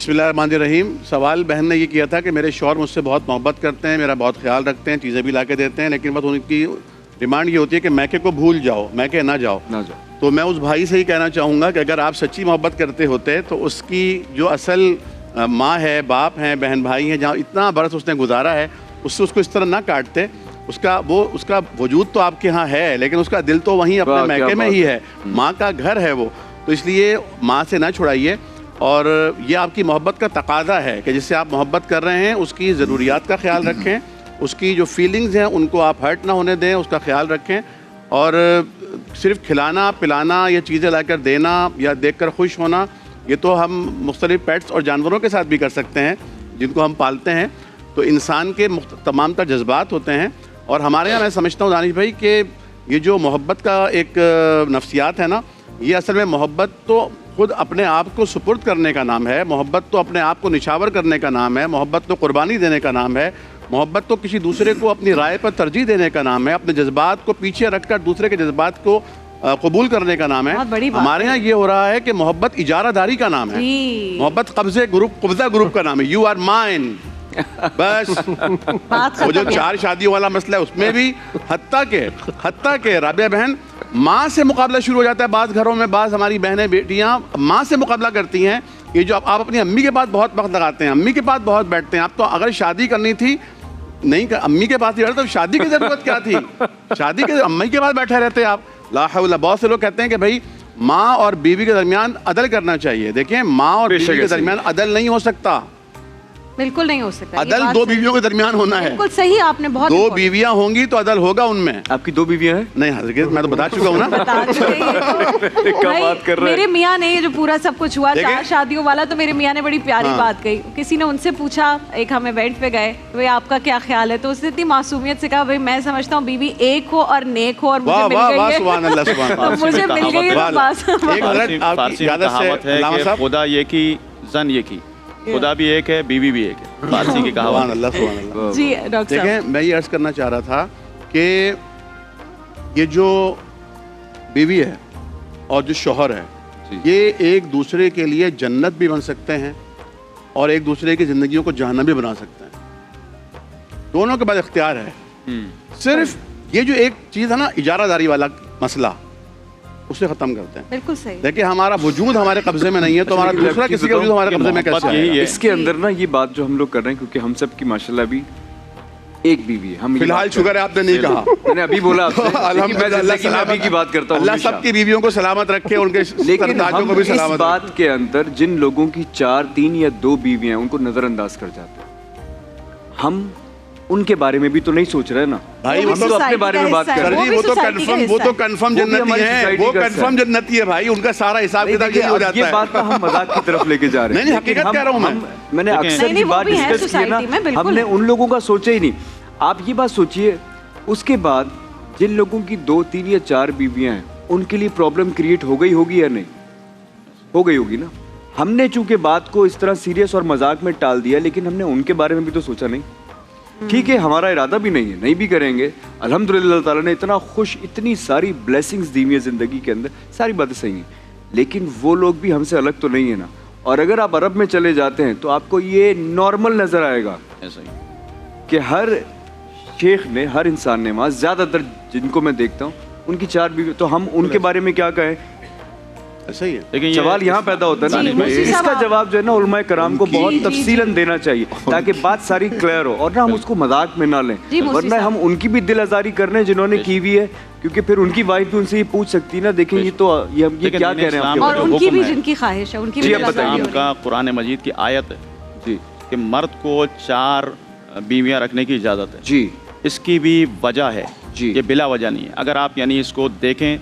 بسم اللہ الرحمن الرحیم. سوال بہن نے یہ کیا تھا کہ میرے شوہر مجھ سے بہت محبت کرتے ہیں, میرا بہت خیال رکھتے ہیں, چیزیں بھی لا کے دیتے ہیں, لیکن بس ان کی ڈیمانڈ یہ ہوتی ہے کہ میکے کو بھول جاؤ, میکے نہ جاؤ. تو میں اس بھائی سے ہی کہنا چاہوں گا کہ اگر آپ سچی محبت کرتے ہوتے تو اس کی جو اصل ماں ہے, باپ ہیں, بہن بھائی ہیں, جہاں اتنا برس اس نے گزارا ہے, اس سے اس کو اس طرح نہ کاٹتے. اس کا وجود تو آپ کے ہاں ہے, لیکن اس کا دل تو وہیں اپنے میکے میں ہی ہے, ماں کا گھر ہے وہ. تو اس لیے ماں سے نہ چھڑائیے, اور یہ آپ کی محبت کا تقاضا ہے کہ جس سے آپ محبت کر رہے ہیں اس کی ضروریات کا خیال رکھیں, اس کی جو فیلنگز ہیں ان کو آپ ہرٹ نہ ہونے دیں, اس کا خیال رکھیں. اور صرف کھلانا پلانا یا چیزیں لا کر دینا یا دیکھ کر خوش ہونا, یہ تو ہم مختلف پیٹس اور جانوروں کے ساتھ بھی کر سکتے ہیں جن کو ہم پالتے ہیں. تو انسان کے تمام تر جذبات ہوتے ہیں, اور ہمارے یہاں میں سمجھتا ہوں دانش بھائی کہ یہ جو محبت کا ایک نفسیات ہے نا, یہ اصل میں محبت تو خود اپنے آپ کو سپرد کرنے کا نام ہے, محبت تو اپنے آپ کو نچھاور کرنے کا نام ہے, محبت تو قربانی دینے کا نام ہے, محبت تو کسی دوسرے کو اپنی رائے پر ترجیح دینے کا نام ہے, اپنے جذبات کو پیچھے رکھ کر دوسرے کے جذبات کو قبول کرنے کا نام ہے. ہمارے ہاں یہ ہو رہا ہے کہ محبت اجارہ داری کا نام ہے, محبت قبضہ گروپ کا نام ہے. یو آر مائن, بس. وہ جو 4 شادیوں والا مسئلہ ہے اس میں بھی حتیٰ کہ رابعہ بہن ماں سے مقابلہ شروع ہو جاتا ہے بعض گھروں میں. بعض ہماری بہنیں بیٹیاں ماں سے مقابلہ کرتی ہیں. یہ جو آپ اپنی امی کے پاس بہت وقت لگاتے ہیں, امی کے پاس بہت بیٹھتے ہیں, آپ تو اگر شادی کرنی تھی نہیں امی کے پاس ہی بیٹھتے تو شادی کی ضرورت کیا تھی؟ شادی کے امی کے پاس بیٹھے رہتے آپ. لا حول. بہت سے لوگ کہتے ہیں کہ بھائی ماں اور بیوی کے درمیان عدل کرنا چاہیے. دیکھیں ماں اور بیوی کے درمیان عدل نہیں ہو سکتا, بالکل نہیں ہو سکتا. عدل 2 بیویوں کے درمیان ہونا ہے. بالکل صحیح, آپ نے بہت 2 بیویاں ہوں گی تو عدل ہوگا ان میں. آپ کی 2 بیویاں ہیں؟ نہیں حضرت, میں تو بتا چکا ہوں نا. میرے میاں نے جو پورا سب کچھ ہوا 4 شادیوں والا, تو میرے میاں نے بڑی پیاری بات کہی. کسی نے ان سے پوچھا, ایک ہم ایونٹ پہ گئے, بھائی آپ کا کیا خیال ہے, تو اس نے اتنی معصومیت سے کہا, بھائی میں سمجھتا ہوں بیوی ایک ہو اور نیک ہو, اور مجھے مل گئی ہے. سبحان اللہ, سبحان اللہ. مجھے مل گئی ہے بس. ایک منٹ, آپ کی کہاوت ہے کہ خدا یہ کی زن یہ کی, خدا بھی ایک ہے بیوی بھی ایک ہے, فارسی کی کہاوت. سبحان اللہ, سبحان اللہ. جی ڈاکٹر صاحب, دیکھیں میں یہ عرض کرنا چاہ رہا تھا کہ یہ جو بیوی ہے اور جو شوہر ہے, یہ ایک دوسرے کے لیے جنت بھی بن سکتے ہیں اور ایک دوسرے کی زندگیوں کو جہنم بھی بنا سکتے ہیں. دونوں کے بعد اختیار ہے. صرف یہ جو ایک چیز ہے نا اجارہ داری والا مسئلہ, اسے ختم کرتے ہیں. بالکل صحیح. دیکھیں ہمارا وجود ہمارے قبضے میں نہیں ہے تو ہمارا دوسرا کسی کا وجود ہمارے قبضے میں کیسے آئے گا؟ اس کے اندر نا یہ بات جو ہم لوگ کر رہے ہیں, کیونکہ ہم سب کی ماشاءاللہ بھی ایک بیوی ہے. ہم فی الحال شکر ہے آپ نے نہیں کہا, میں نے ابھی بولا آپ سے, اللہ کی بات کرتا ہوں. اللہ سب کی بیویوں کو سلامت رکھے, ان کے سرتاجوں کو بھی سلامت رکھے. اس بات کے اندر جن لوگوں کی 4, 3 یا 2 بیویاں ہیں ان کو نظر انداز کر جاتے ہیں. ہم ان کے بارے میں بھی تو نہیں سوچ رہے نا بھائی, ہم تو اپنے بارے میں بات کر رہے ہیں. وہ تو کنفرم جنتی ہیں, وہ کنفرم جنتی ہے بھائی, ان کا سارا حساب کتاب یہی ہو جاتا ہے. یہ بات ہم مذاق کی طرف لے کے جا رہے ہیں. نہیں حقیقت کہہ رہا ہوں میں نے اکثر یہ بات ڈسکس کی نا, ہم نے ان لوگوں کا سوچا ہی نہیں. آپ یہ بات سوچئے, اس کے بعد جن لوگوں کی 2, 3 یا 4 بیویاں ہیں ان کے لیے پرابلم کریٹ ہو گئی ہوگی یا نہیں ہو گئی ہوگی نا. ہم نے چونکہ بات کو اس طرح سیریس اور مذاق میں ٹال دیا, لیکن ہم نے ان کے بارے میں بھی تو سوچا نہیں. ٹھیک ہے, ہمارا ارادہ بھی نہیں ہے, نہیں بھی کریں گے. الحمدللہ اللہ تعالیٰ نے اتنا خوش, اتنی ساری بلیسنگز دی ہوئی ہیں زندگی کے اندر, ساری باتیں صحیح ہیں, لیکن وہ لوگ بھی ہم سے الگ تو نہیں ہے نا. اور اگر آپ عرب میں چلے جاتے ہیں تو آپ کو یہ نارمل نظر آئے گا کہ ہر شیخ نے, ہر انسان نے وہاں زیادہ تر جن کو میں دیکھتا ہوں ان کی 4 بیوی, تو ہم ان کے بارے میں کیا کہیں؟ صحیح ہے. لیکن سوال یہاں پیدا ہوتا ہے نا, اس کا جواب جو ہے نا علماء کرام کو بہت تفصیلاً دینا چاہیے تاکہ بات ساری کلیئر ہو, اور نہ ہم اس کو مذاق میں نہ لیں, ورنہ ہم ان کی بھی دل آزاری کر رہے ہیں جنہوں نے کی ہوئی ہے, کیونکہ پھر ان کی وائف بھی ان سے یہ پوچھ سکتی نا, دیکھیں یہ تو یہ کیا کہہ رہے ہیں, اور ان کی بھی جن کی خواہش ہے ان کی بھی اسلام کا قرآن مجید کی آیت ہے جی کہ مرد کو 4 بیویاں رکھنے کی اجازت ہے جی. اس کی بھی وجہ ہے جی, یہ بلا وجہ نہیں ہے. اگر آپ یعنی اس کو دیکھیں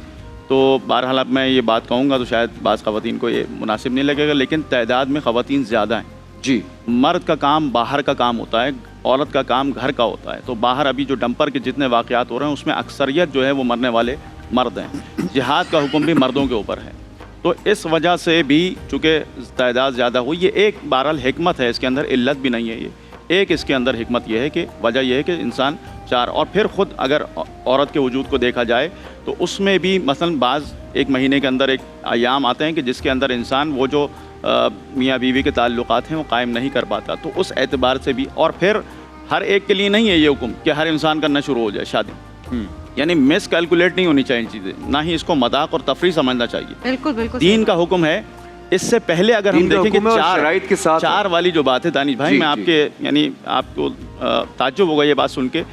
تو بہرحال اب میں یہ بات کہوں گا تو شاید بعض خواتین کو یہ مناسب نہیں لگے گا, لیکن تعداد میں خواتین زیادہ ہیں جی. مرد کا کام باہر کا کام ہوتا ہے, عورت کا کام گھر کا ہوتا ہے. تو باہر ابھی جو ڈمپر کے جتنے واقعات ہو رہے ہیں اس میں اکثریت جو ہے وہ مرنے والے مرد ہیں. جہاد کا حکم بھی مردوں کے اوپر ہے, تو اس وجہ سے بھی چونکہ تعداد زیادہ ہوئی, یہ ایک بہرحال حکمت ہے, اس کے اندر علت بھی نہیں ہے. یہ ایک اس کے اندر حکمت یہ ہے کہ وجہ یہ ہے کہ انسان 4, اور پھر خود اگر عورت کے وجود کو دیکھا جائے تو اس میں بھی مثلا بعض ایک مہینے کے اندر ایک ایام آتے ہیں کہ جس کے اندر انسان وہ جو میاں بیوی کے تعلقات ہیں وہ قائم نہیں کر پاتا. تو اس اعتبار سے بھی, اور پھر ہر ایک کے لیے نہیں ہے یہ حکم کہ ہر انسان کرنا شروع ہو جائے شادی. یعنی مس کیلکولیٹ نہیں ہونی چاہیے چیزیں, نہ ہی اس کو مذاق اور تفریح سمجھنا چاہیے. بالکل بالکل دین کا حکم ہے. اس سے پہلے اگر ہم دیکھیں کہ شرائط کے ساتھ 4 والی جو بات ہے دانش بھائی, میں آپ کے یعنی آپ کو تعجب ہوگا یہ بات سن کے,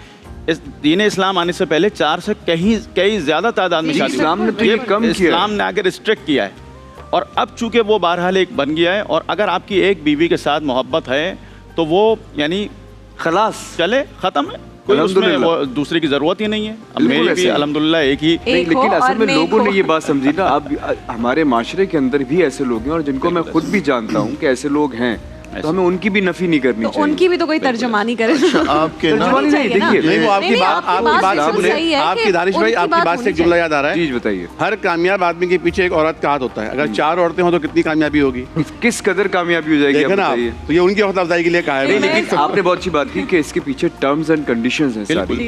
اس دین اسلام آنے سے پہلے 4 سے کئی زیادہ تعداد میں شادی. اسلام نے تو یہ کم کیا, اسلام نے آگے ریسٹرکٹ کیا ہے, اور اب چونکہ وہ بہرحال ایک بن گیا ہے. اور اگر آپ کی ایک بیوی کے ساتھ محبت ہے تو وہ یعنی خلاص چلے ختم ہے, کوئی اس میں وہ دوسرے کی ضرورت ہی نہیں ہے. اب میری بھی الحمدللہ ایک ہی. لیکن اصل میں لوگوں نے یہ بات سمجھی نا, اب ہمارے معاشرے کے اندر بھی ایسے لوگ ہیں, اور جن کو میں خود بھی جانتا ہوں کہ ایسے لوگ ہیں, تو ہمیں ان کی بھی نفی نہیں کرنی چاہیے. ان کی بھی تو کوئی ترجمانی کرے. آپ کے ترجمانی نہیں, دیکھیے نہیں, وہ آپ کی بات سے مجھے آپ کی دانش بھائی آپ کی بات سے ایک جملہ یاد آ رہا ہے. چیز بتائیے, ہر کامیاب آدمی کے پیچھے ایک عورت کا ہاتھ ہوتا ہے. اگر 4 عورتیں ہوں تو کتنی کامیابی ہوگی, کس قدر کامیابی ہو جائے گی, دیکھیں نا آپ. تو یہ ان کی حوصلہ افزائی کے لیے کہا ہے. آپ نے بہت اچھی بات کی کہ اس کے پیچھے ٹرمز اینڈ کنڈیشنز ہیں ساری.